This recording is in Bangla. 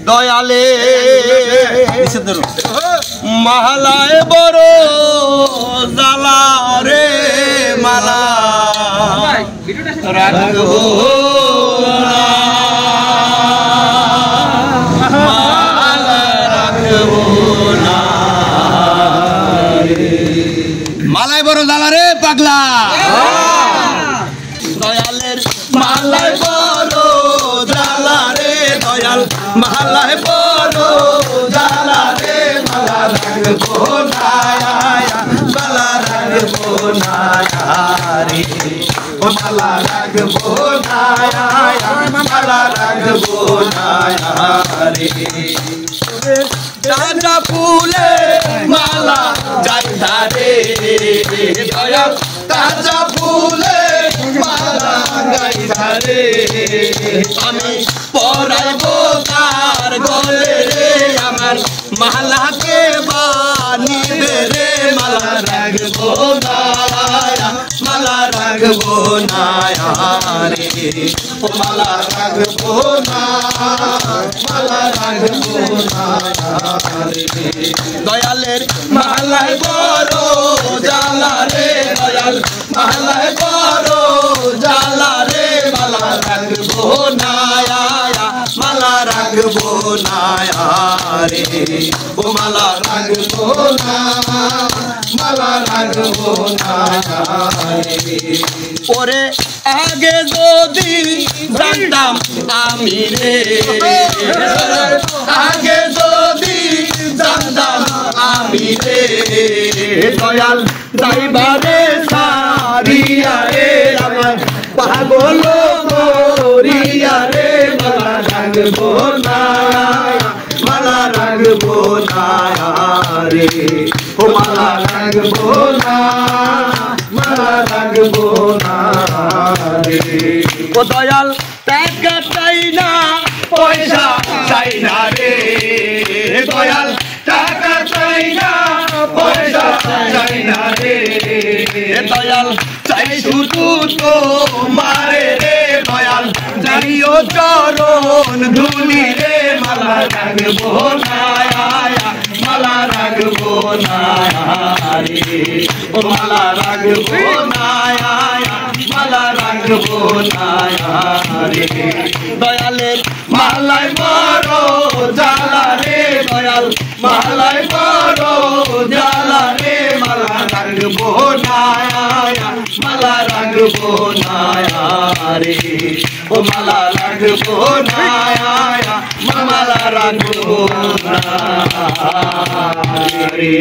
দয়ালে মালায় বড় জ্বালা রে মালা রাখবো মালায় বড় জ্বালা রে পাগলা দয়ালের মালায় বড় জ্বালা রে দয়াল মালায় বড় জ্বালা রে মালা রাখবো না মালা রাখবো না রে ও মালা রাখবো না মালা রাখবো না রে রাজা ফুলে মালা যাইতা রে দয়াল রাজা ফুলে মালা গাইতা রে আমি পরাইবো তার গলে রে আমার মালাকে বানিবে রে মালা রাখবো না মালা রাখবো না রে ও মালা রাখবো না মালা রাখবো না রে দয়ালের মালায় বড় জ্বালা রে দয়াল মালায় বড় জ্বালা রে মালা রাখবো না মালা রাখবো না রে ও মালা রাখবো না মালা রাখবো না রে ওরে আগে যদি জানতাম আমি রে আগে যদি জানতাম আমি রে দয়াল যাইবারে সারিয়া রে আমার পাগল করিয়া রে মালা রাখবো না মালা রাখবো না রে ও মালা রাখবো না মালা রাখবো না রে ও দয়াল টাকা চাই না পয়সা চাই না রে দয়াল টাকা চাই না পয়সা চাই না রে দয়াল চাই শুধু তো মারে রে দয়াল চাইও চরণ ধুলি রে মালা রাখবো না মালা রাখবো না রে ও মালা রাখবো না মালা রাখবো না রে দয়ালের মালায় বড় জ্বালা রে দয়াল মালায় বড় জ্বালা রে মালা রাখবো না মালা রাখবো না রে ও মালা রাখবো না মালা রাখবো না রে